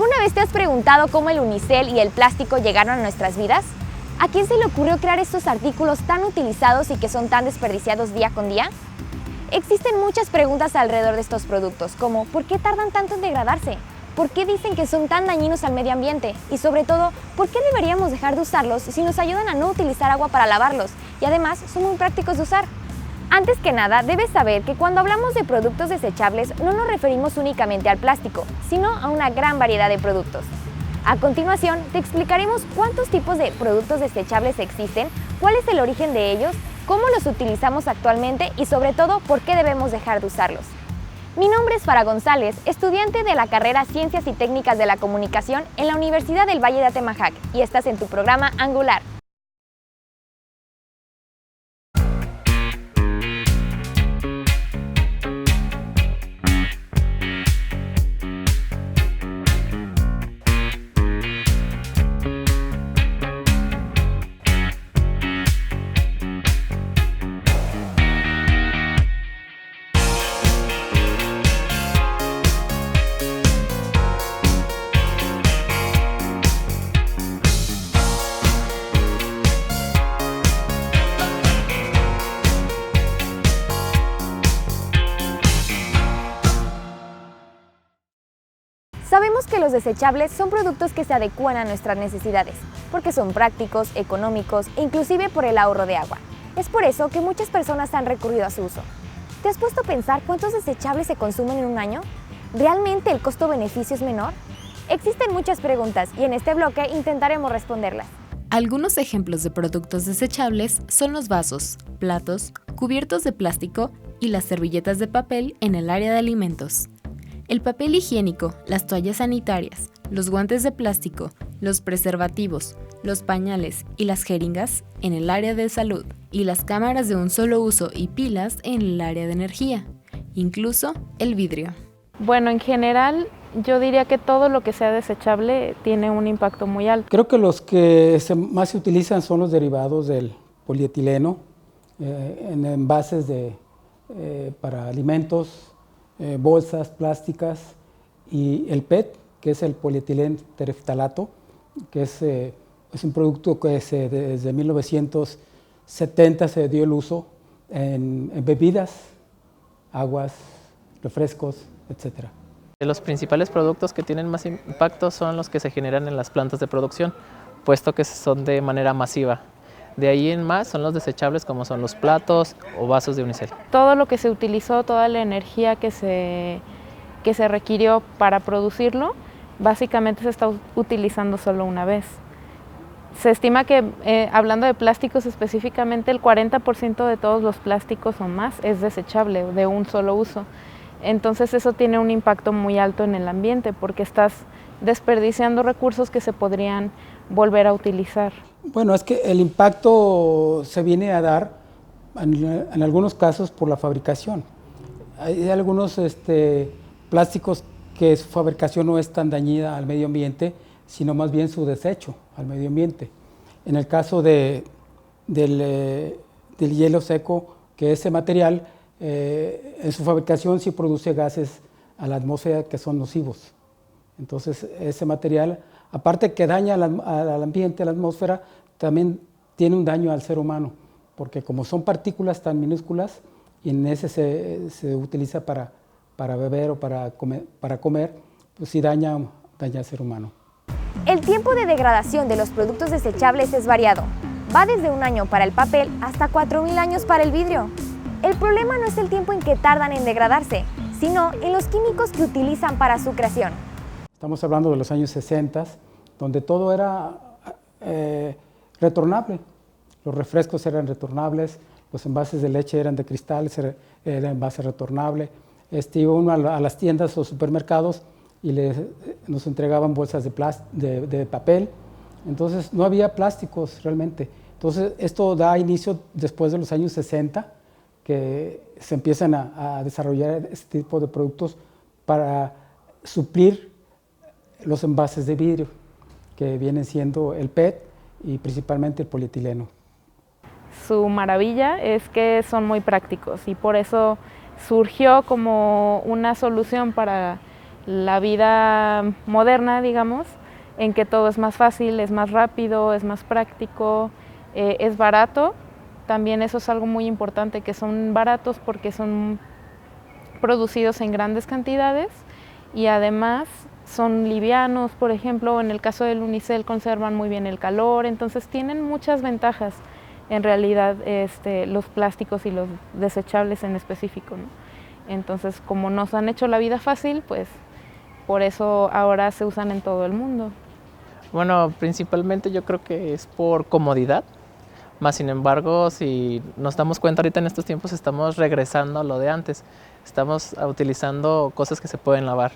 ¿Alguna vez te has preguntado cómo el unicel y el plástico llegaron a nuestras vidas? ¿A quién se le ocurrió crear estos artículos tan utilizados y que son tan desperdiciados día con día? Existen muchas preguntas alrededor de estos productos, como ¿por qué tardan tanto en degradarse? ¿Por qué dicen que son tan dañinos al medio ambiente? Y sobre todo, ¿por qué deberíamos dejar de usarlos si nos ayudan a no utilizar agua para lavarlos? Y además, son muy prácticos de usar. Antes que nada, debes saber que cuando hablamos de productos desechables no nos referimos únicamente al plástico, sino a una gran variedad de productos. A continuación, te explicaremos cuántos tipos de productos desechables existen, cuál es el origen de ellos, cómo los utilizamos actualmente y sobre todo, por qué debemos dejar de usarlos. Mi nombre es Farah González, estudiante de la carrera Ciencias y Técnicas de la Comunicación en la Universidad del Valle de Atemajac, y estás en tu programa Angular. Sabemos que los desechables son productos que se adecúan a nuestras necesidades, porque son prácticos, económicos e inclusive por el ahorro de agua. Es por eso que muchas personas han recurrido a su uso. ¿Te has puesto a pensar cuántos desechables se consumen en un año? ¿Realmente el costo-beneficio es menor? Existen muchas preguntas y en este bloque intentaremos responderlas. Algunos ejemplos de productos desechables son los vasos, platos, cubiertos de plástico y las servilletas de papel en el área de alimentos. El papel higiénico, las toallas sanitarias, los guantes de plástico, los preservativos, los pañales y las jeringas en el área de salud, y las cámaras de un solo uso y pilas en el área de energía, incluso el vidrio. Bueno, en general yo diría que todo lo que sea desechable tiene un impacto muy alto. Creo que los que más se utilizan son los derivados del polietileno en envases para alimentos, bolsas plásticas, y el PET, que es el polietileno tereftalato, que es un producto que desde 1970 se dio el uso en bebidas, aguas, refrescos, etc. Los principales productos que tienen más impacto son los que se generan en las plantas de producción, puesto que son de manera masiva. De ahí en más son los desechables, como son los platos o vasos de unicel. Todo lo que se utilizó, toda la energía que se requirió para producirlo, básicamente se está utilizando solo una vez. Se estima que, hablando de plásticos específicamente, el 40% de todos los plásticos o más es desechable, de un solo uso. Entonces eso tiene un impacto muy alto en el ambiente, porque estás desperdiciando recursos que se podrían volver a utilizar. Bueno, es que el impacto se viene a dar en algunos casos por la fabricación. Hay algunos plásticos que su fabricación no es tan dañina al medio ambiente, sino más bien su desecho al medio ambiente. En el caso del hielo seco, que ese material en su fabricación sí produce gases a la atmósfera que son nocivos. Entonces ese material, aparte que daña al ambiente, a la atmósfera, también tiene un daño al ser humano, porque como son partículas tan minúsculas, y en ese se utiliza para beber o para comer, pues sí daña al ser humano. El tiempo de degradación de los productos desechables es variado. Va desde un año para el papel hasta 4.000 años para el vidrio. El problema no es el tiempo en que tardan en degradarse, sino en los químicos que utilizan para su creación. Estamos hablando de los años 60, donde todo era retornable. Los refrescos eran retornables, los envases de leche eran de cristal, era envase retornable. Iba uno a las tiendas o supermercados y nos entregaban bolsas de papel. Entonces no había plásticos realmente. Entonces esto da inicio después de los años 60, que se empiezan a desarrollar este tipo de productos para suplir los envases de vidrio, que vienen siendo el PET y principalmente el polietileno. Su maravilla es que son muy prácticos y por eso surgió como una solución para la vida moderna, digamos, en que todo es más fácil, es más rápido, es más práctico, es barato. También eso es algo muy importante, que son baratos porque son producidos en grandes cantidades y además son livianos. Por ejemplo, en el caso del unicel conservan muy bien el calor, entonces tienen muchas ventajas en realidad los plásticos y los desechables en específico, ¿no? Entonces, como nos han hecho la vida fácil, pues por eso ahora se usan en todo el mundo. Bueno, principalmente yo creo que es por comodidad, más sin embargo, si nos damos cuenta ahorita en estos tiempos estamos regresando a lo de antes, estamos utilizando cosas que se pueden lavar.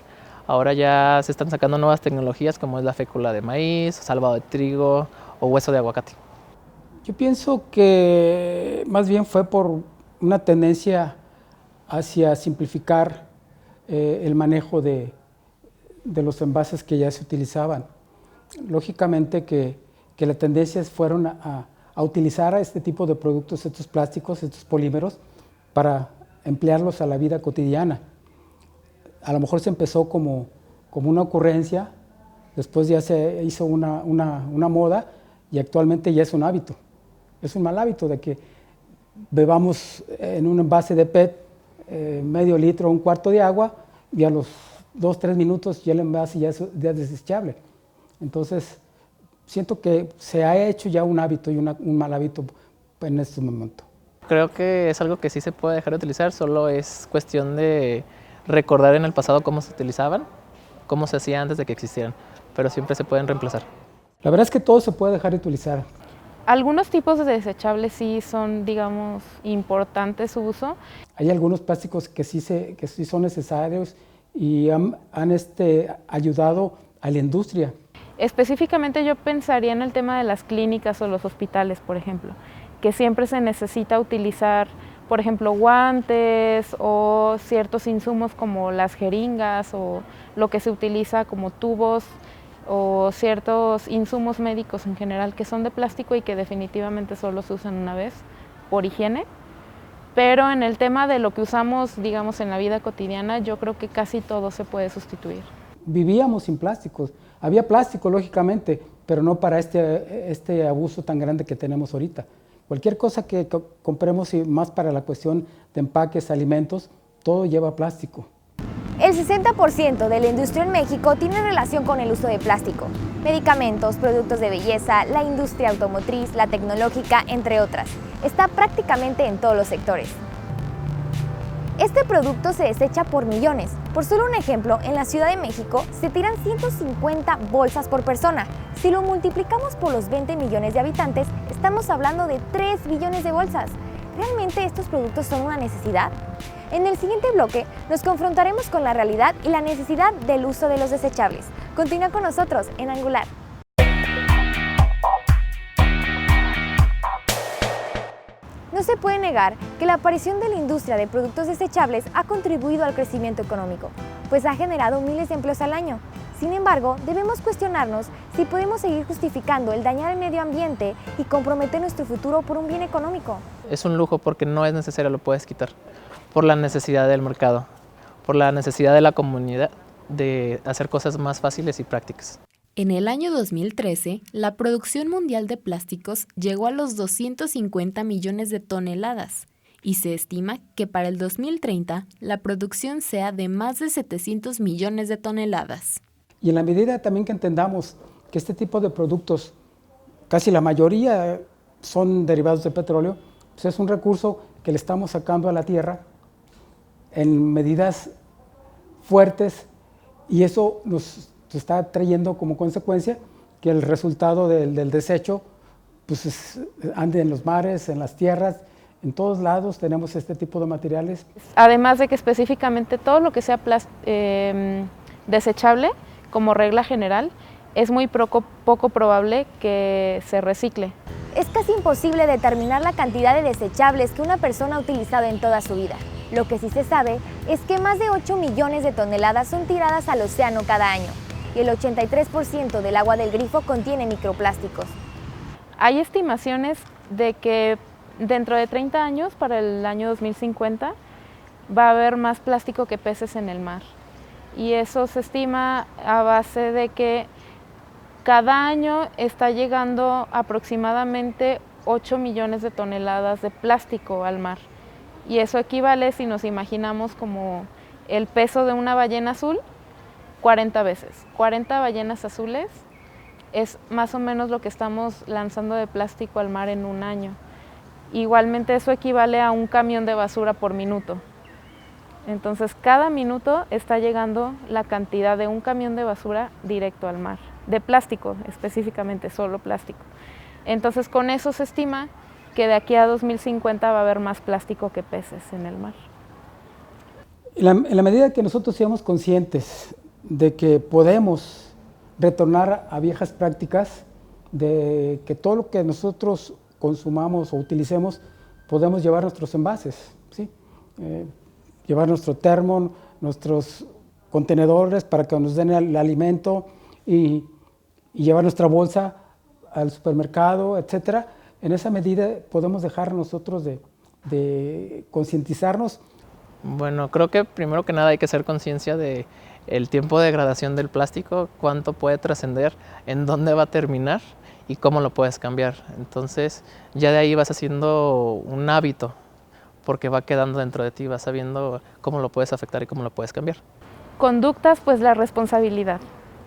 Ahora ya se están sacando nuevas tecnologías como es la fécula de maíz, salvado de trigo o hueso de aguacate. Yo pienso que más bien fue por una tendencia hacia simplificar el manejo de los envases que ya se utilizaban. Lógicamente que las tendencias fueron a utilizar este tipo de productos, estos plásticos, estos polímeros, para emplearlos a la vida cotidiana. A lo mejor se empezó como una ocurrencia, después ya se hizo una moda y actualmente ya es un hábito. Es un mal hábito de que bebamos en un envase de PET medio litro, un cuarto de agua y a los 2-3 minutos ya el envase ya es desechable. Entonces, siento que se ha hecho ya un hábito y un mal hábito en este momento. Creo que es algo que sí se puede dejar de utilizar, solo es cuestión de recordar en el pasado cómo se utilizaban, cómo se hacía antes de que existieran, pero siempre se pueden reemplazar. La verdad es que todo se puede dejar de utilizar. Algunos tipos de desechables sí son, digamos, importantes su uso. Hay algunos plásticos que sí son necesarios y han ayudado a la industria. Específicamente yo pensaría en el tema de las clínicas o los hospitales, por ejemplo, que siempre se necesita utilizar, por ejemplo, guantes o ciertos insumos como las jeringas o lo que se utiliza como tubos o ciertos insumos médicos en general que son de plástico y que definitivamente solo se usan una vez por higiene. Pero en el tema de lo que usamos, digamos, en la vida cotidiana, yo creo que casi todo se puede sustituir. Vivíamos sin plásticos. Había plástico, lógicamente, pero no para este abuso tan grande que tenemos ahorita. Cualquier cosa que compremos, y más para la cuestión de empaques, alimentos, todo lleva plástico. El 60% de la industria en México tiene relación con el uso de plástico. Medicamentos, productos de belleza, la industria automotriz, la tecnológica, entre otras. Está prácticamente en todos los sectores. Este producto se desecha por millones. Por solo un ejemplo, en la Ciudad de México se tiran 150 bolsas por persona. Si lo multiplicamos por los 20 millones de habitantes, estamos hablando de 3 billones de bolsas. ¿Realmente estos productos son una necesidad? En el siguiente bloque nos confrontaremos con la realidad y la necesidad del uso de los desechables. Continúa con nosotros en Angular. No se puede negar que la aparición de la industria de productos desechables ha contribuido al crecimiento económico, pues ha generado miles de empleos al año. Sin embargo, debemos cuestionarnos si podemos seguir justificando el dañar el medio ambiente y comprometer nuestro futuro por un bien económico. Es un lujo porque no es necesario, lo puedes quitar, por la necesidad del mercado, por la necesidad de la comunidad de hacer cosas más fáciles y prácticas. En el año 2013, la producción mundial de plásticos llegó a los 250 millones de toneladas y se estima que para el 2030 la producción sea de más de 700 millones de toneladas. Y en la medida también que entendamos que este tipo de productos, casi la mayoría son derivados de petróleo, pues es un recurso que le estamos sacando a la tierra en medidas fuertes y eso nos está trayendo como consecuencia que el resultado del desecho pues ande en los mares, en las tierras, en todos lados tenemos este tipo de materiales. Además de que específicamente todo lo que sea desechable, como regla general, es muy poco probable que se recicle. Es casi imposible determinar la cantidad de desechables que una persona ha utilizado en toda su vida. Lo que sí se sabe es que más de 8 millones de toneladas son tiradas al océano cada año y el 83% del agua del grifo contiene microplásticos. Hay estimaciones de que dentro de 30 años, para el año 2050, va a haber más plástico que peces en el mar. y eso se estima a base de que cada año está llegando aproximadamente 8 millones de toneladas de plástico al mar. Y eso equivale, si nos imaginamos como el peso de una ballena azul, 40 veces. 40 ballenas azules es más o menos lo que estamos lanzando de plástico al mar en un año. Igualmente eso equivale a un camión de basura por minuto. Entonces cada minuto está llegando la cantidad de un camión de basura directo al mar, de plástico específicamente, solo plástico. Entonces con eso se estima que de aquí a 2050 va a haber más plástico que peces en el mar. En la medida que nosotros seamos conscientes de que podemos retornar a viejas prácticas, de que todo lo que nosotros consumamos o utilicemos, podemos llevar nuestros envases, ¿sí? Llevar nuestro termo, nuestros contenedores para que nos den el alimento y llevar nuestra bolsa al supermercado, etcétera. En esa medida podemos dejar nosotros de concientizarnos. Bueno, creo que primero que nada hay que hacer conciencia de el tiempo de degradación del plástico, cuánto puede trascender, en dónde va a terminar y cómo lo puedes cambiar. Entonces ya de ahí vas haciendo un hábito, porque va quedando dentro de ti, vas sabiendo cómo lo puedes afectar y cómo lo puedes cambiar. Conductas, pues la responsabilidad.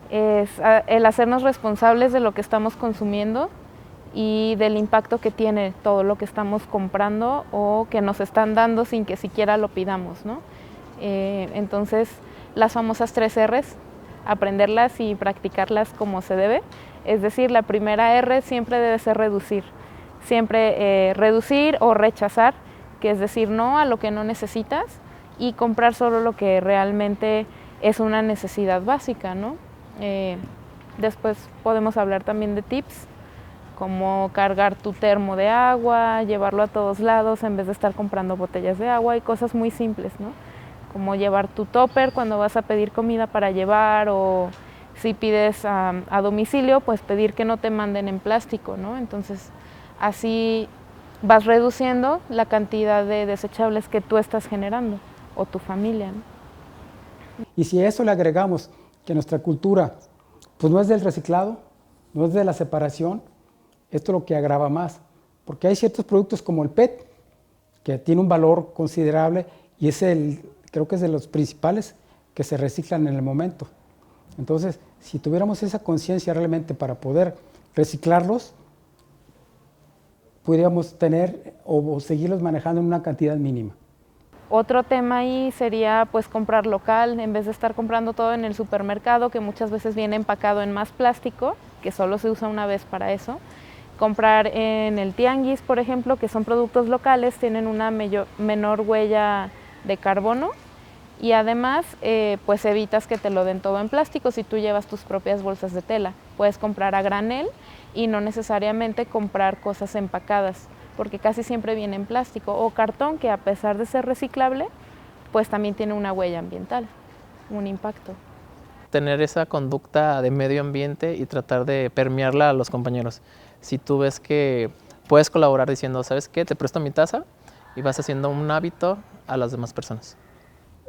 Es el hacernos responsables de lo que estamos consumiendo y del impacto que tiene todo lo que estamos comprando o que nos están dando sin que siquiera lo pidamos, ¿no? Entonces, las famosas 3 R's, aprenderlas y practicarlas como se debe. Es decir, la primera R siempre debe ser reducir. Siempre reducir o rechazar, que es decir no a lo que no necesitas y comprar solo lo que realmente es una necesidad básica, ¿no? Después podemos hablar también de tips, como cargar tu termo de agua, llevarlo a todos lados en vez de estar comprando botellas de agua y cosas muy simples, ¿no? Como llevar tu tupper cuando vas a pedir comida para llevar, o si pides a domicilio, pues pedir que no te manden en plástico, ¿no? Entonces así vas reduciendo la cantidad de desechables que tú estás generando o tu familia, ¿no? Y si a eso le agregamos que nuestra cultura pues no es del reciclado, no es de la separación, esto es lo que agrava más, porque hay ciertos productos como el PET, que tiene un valor considerable y es creo que es de los principales que se reciclan en el momento. Entonces, si tuviéramos esa conciencia realmente para poder reciclarlos, podríamos tener o seguirlos manejando en una cantidad mínima. Otro tema ahí sería pues comprar local, en vez de estar comprando todo en el supermercado, que muchas veces viene empacado en más plástico, que solo se usa una vez para eso. Comprar en el tianguis, por ejemplo, que son productos locales, tienen una menor huella de carbono y además pues evitas que te lo den todo en plástico si tú llevas tus propias bolsas de tela. Puedes comprar a granel y no necesariamente comprar cosas empacadas, porque casi siempre viene en plástico o cartón, que a pesar de ser reciclable, pues también tiene una huella ambiental, un impacto. Tener esa conducta de medio ambiente y tratar de permearla a los compañeros. Si tú ves que puedes colaborar diciendo, ¿sabes qué? Te presto mi taza, y vas haciendo un hábito a las demás personas.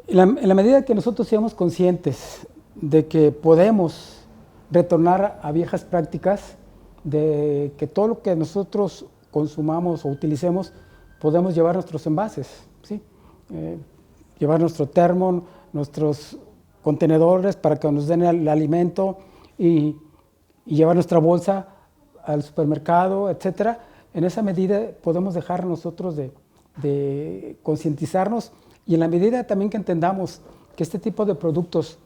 En la medida que nosotros seamos conscientes de que podemos retornar a viejas prácticas, de que todo lo que nosotros consumamos o utilicemos, podemos llevar nuestros envases, ¿sí? Llevar nuestro termo, nuestros contenedores para que nos den el alimento y llevar nuestra bolsa al supermercado, etcétera. En esa medida podemos dejar nosotros de concientizarnos, y en la medida también que entendamos que este tipo de productos,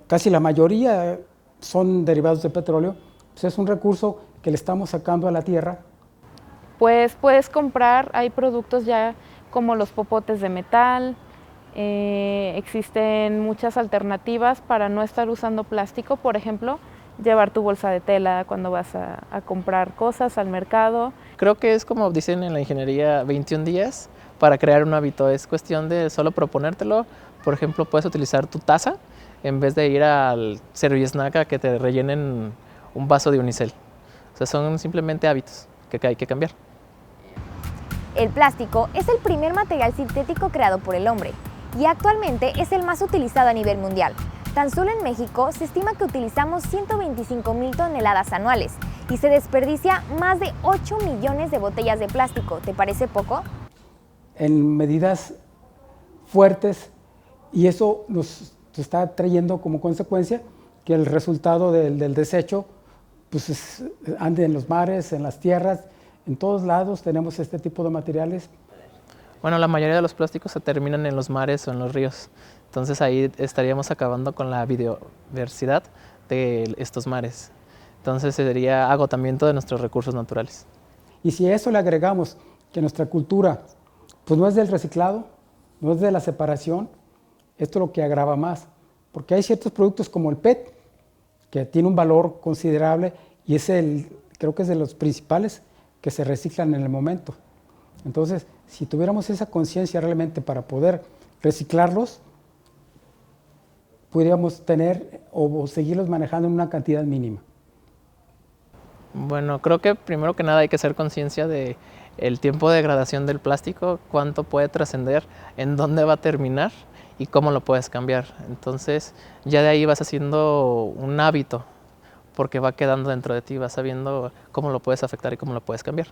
casi la mayoría son derivados de petróleo, pues es un recurso que le estamos sacando a la tierra. Pues puedes comprar, hay productos ya como los popotes de metal, existen muchas alternativas para no estar usando plástico, por ejemplo, llevar tu bolsa de tela cuando vas a comprar cosas al mercado. Creo que es como dicen en la ingeniería, 21 días para crear un hábito. Es cuestión de solo proponértelo. Por ejemplo, puedes utilizar tu taza en vez de ir al Servisnac a que te rellenen un vaso de unicel. O sea, son simplemente hábitos que hay que cambiar. El plástico es el primer material sintético creado por el hombre y actualmente es el más utilizado a nivel mundial. Tan solo en México se estima que utilizamos 125,000 toneladas anuales y se desperdicia más de 8 millones de botellas de plástico. ¿Te parece poco? En medidas fuertes, y eso nos está trayendo como consecuencia que el resultado del desecho pues ande en los mares, en las tierras, en todos lados tenemos este tipo de materiales. Bueno, la mayoría de los plásticos se terminan en los mares o en los ríos, entonces ahí estaríamos acabando con la biodiversidad de estos mares. Entonces sería agotamiento de nuestros recursos naturales. Y si a eso le agregamos que nuestra cultura pues no es del reciclado, no es de la separación, esto es lo que agrava más, porque hay ciertos productos como el PET, que tiene un valor considerable y creo que es de los principales que se reciclan en el momento. Entonces, si tuviéramos esa conciencia realmente para poder reciclarlos, podríamos tener o seguirlos manejando en una cantidad mínima. Bueno, creo que primero que nada hay que hacer conciencia de el tiempo de degradación del plástico, cuánto puede trascender, en dónde va a terminar y cómo lo puedes cambiar. Entonces ya de ahí vas haciendo un hábito porque va quedando dentro de ti, vas sabiendo cómo lo puedes afectar y cómo lo puedes cambiar.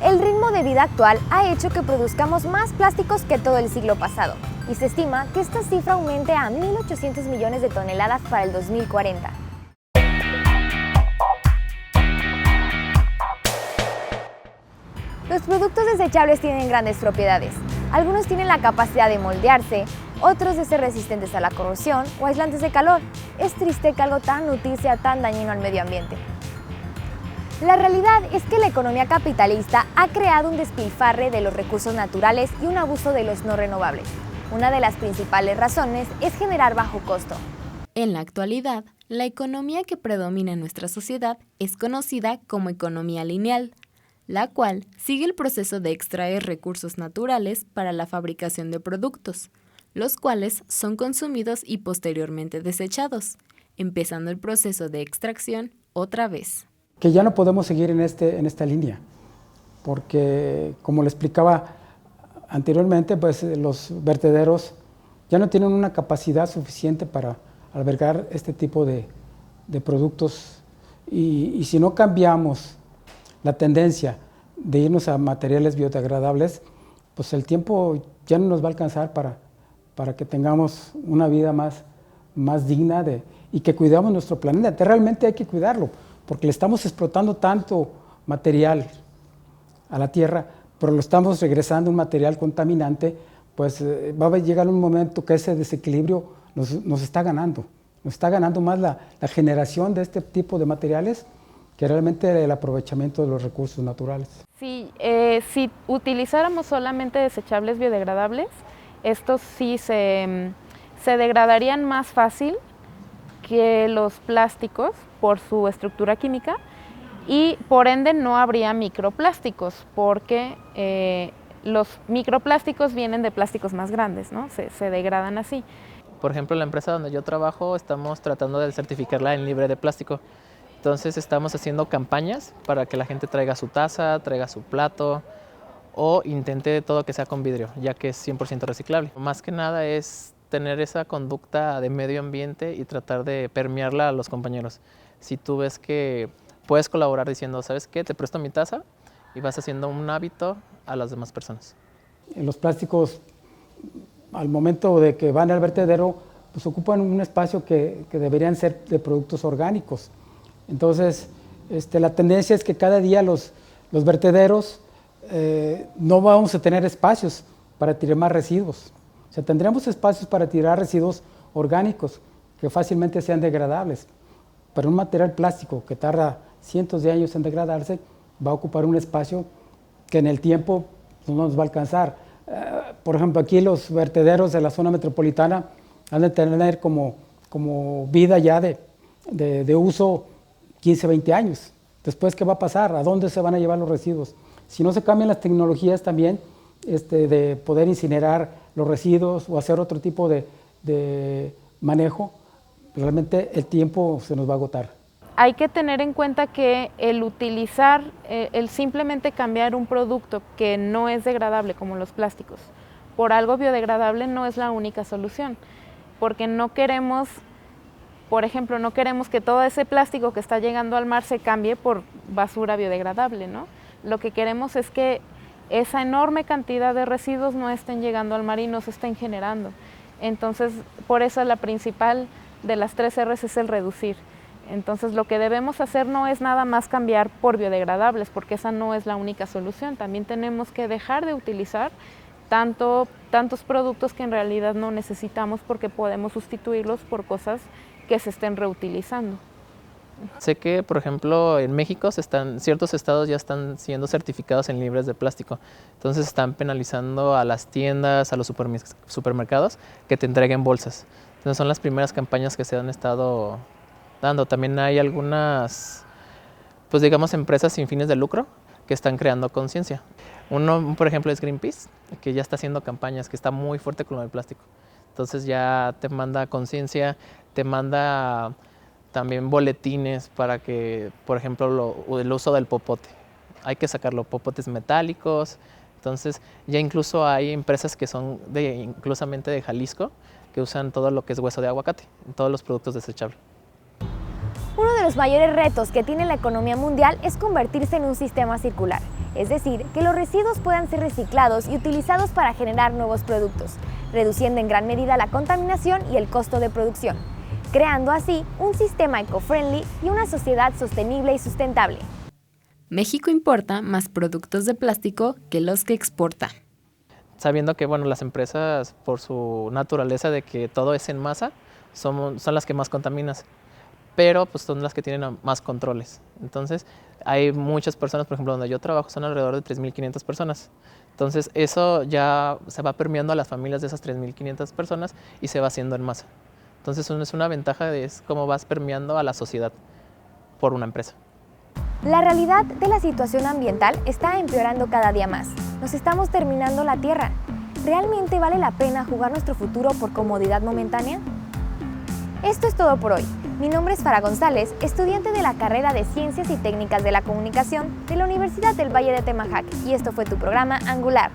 El ritmo de vida actual ha hecho que produzcamos más plásticos que todo el siglo pasado y se estima que esta cifra aumente a 1.800 millones de toneladas para el 2040. Los productos desechables tienen grandes propiedades. Algunos tienen la capacidad de moldearse, otros de ser resistentes a la corrosión o aislantes de calor. Es triste que algo tan útil sea tan dañino al medio ambiente. La realidad es que la economía capitalista ha creado un despilfarre de los recursos naturales y un abuso de los no renovables. Una de las principales razones es generar bajo costo. En la actualidad, la economía que predomina en nuestra sociedad es conocida como economía lineal, la cual sigue el proceso de extraer recursos naturales para la fabricación de productos, los cuales son consumidos y posteriormente desechados, empezando el proceso de extracción otra vez. Que ya no podemos seguir en esta línea, porque como le explicaba anteriormente, pues los vertederos ya no tienen una capacidad suficiente para albergar este tipo de productos y si no cambiamos la tendencia de irnos a materiales biodegradables, pues el tiempo ya no nos va a alcanzar para que tengamos una vida más digna y que cuidemos nuestro planeta. Realmente hay que cuidarlo, porque le estamos explotando tanto material a la Tierra, pero lo estamos regresando un material contaminante, pues va a llegar un momento que ese desequilibrio nos está ganando. Nos está ganando más la generación de este tipo de materiales que realmente el aprovechamiento de los recursos naturales. Sí, si utilizáramos solamente desechables biodegradables, estos sí se degradarían más fácil que los plásticos por su estructura química y por ende no habría microplásticos porque los microplásticos vienen de plásticos más grandes, ¿no? Se degradan así. Por ejemplo, la empresa donde yo trabajo estamos tratando de certificarla en libre de plástico. Entonces estamos haciendo campañas para que la gente traiga su taza, traiga su plato o intente todo que sea con vidrio, ya que es 100% reciclable. Más que nada es tener esa conducta de medio ambiente y tratar de permearla a los compañeros. Si tú ves que puedes colaborar diciendo, ¿sabes qué? Te presto mi taza y vas haciendo un hábito a las demás personas. Los plásticos, al momento de que van al vertedero, pues ocupan un espacio que deberían ser de productos orgánicos. Entonces, la tendencia es que cada día los vertederos no vamos a tener espacios para tirar más residuos. O sea, tendremos espacios para tirar residuos orgánicos que fácilmente sean degradables. Pero un material plástico que tarda cientos de años en degradarse va a ocupar un espacio que en el tiempo no nos va a alcanzar. Por ejemplo, aquí los vertederos de la zona metropolitana han de tener como vida ya de uso 15, 20 años. Después, ¿qué va a pasar? ¿A dónde se van a llevar los residuos? Si no se cambian las tecnologías también de poder incinerar los residuos o hacer otro tipo de manejo, realmente el tiempo se nos va a agotar. Hay que tener en cuenta que el utilizar, el simplemente cambiar un producto que no es degradable como los plásticos por algo biodegradable no es la única solución. porque no queremos, por ejemplo, no queremos que todo ese plástico que está llegando al mar se cambie por basura biodegradable, ¿no? Lo que queremos es que esa enorme cantidad de residuos no estén llegando al mar y no se estén generando. Entonces, por eso la principal de las 3 R's es el reducir. Entonces, lo que debemos hacer no es nada más cambiar por biodegradables, porque esa no es la única solución. También tenemos que dejar de utilizar tantos productos que en realidad no necesitamos, porque podemos sustituirlos por cosas que se estén reutilizando. Sé que, por ejemplo, en México ciertos estados ya están siendo certificados en libres de plástico. Entonces están penalizando a las tiendas, a los supermercados que te entreguen bolsas. Entonces son las primeras campañas que se han estado dando. También hay algunas, pues digamos, empresas sin fines de lucro que están creando conciencia. Uno, por ejemplo, es Greenpeace, que ya está haciendo campañas, que está muy fuerte con lo del plástico. Entonces ya te manda conciencia, te manda también boletines para que, por ejemplo, el uso del popote. Hay que sacarlo, popotes metálicos. Entonces ya incluso hay empresas que son inclusamente de Jalisco, que usan todo lo que es hueso de aguacate, en todos los productos desechables. Uno de los mayores retos que tiene la economía mundial es convertirse en un sistema circular, es decir, que los residuos puedan ser reciclados y utilizados para generar nuevos productos, reduciendo en gran medida la contaminación y el costo de producción, creando así un sistema eco-friendly y una sociedad sostenible y sustentable. México importa más productos de plástico que los que exporta. Sabiendo que las empresas, por su naturaleza de que todo es en masa, son las que más contaminan, pero pues son las que tienen más controles. Entonces hay muchas personas, por ejemplo, donde yo trabajo son alrededor de 3.500 personas. Entonces eso ya se va permeando a las familias de esas 3.500 personas y se va haciendo en masa. Entonces es una ventaja de cómo vas permeando a la sociedad por una empresa. La realidad de la situación ambiental está empeorando cada día más. Nos estamos terminando la tierra. ¿Realmente vale la pena jugar nuestro futuro por comodidad momentánea? Esto es todo por hoy. Mi nombre es Farah González, estudiante de la carrera de Ciencias y Técnicas de la Comunicación de la Universidad del Valle de Temajac, y esto fue tu programa Angular.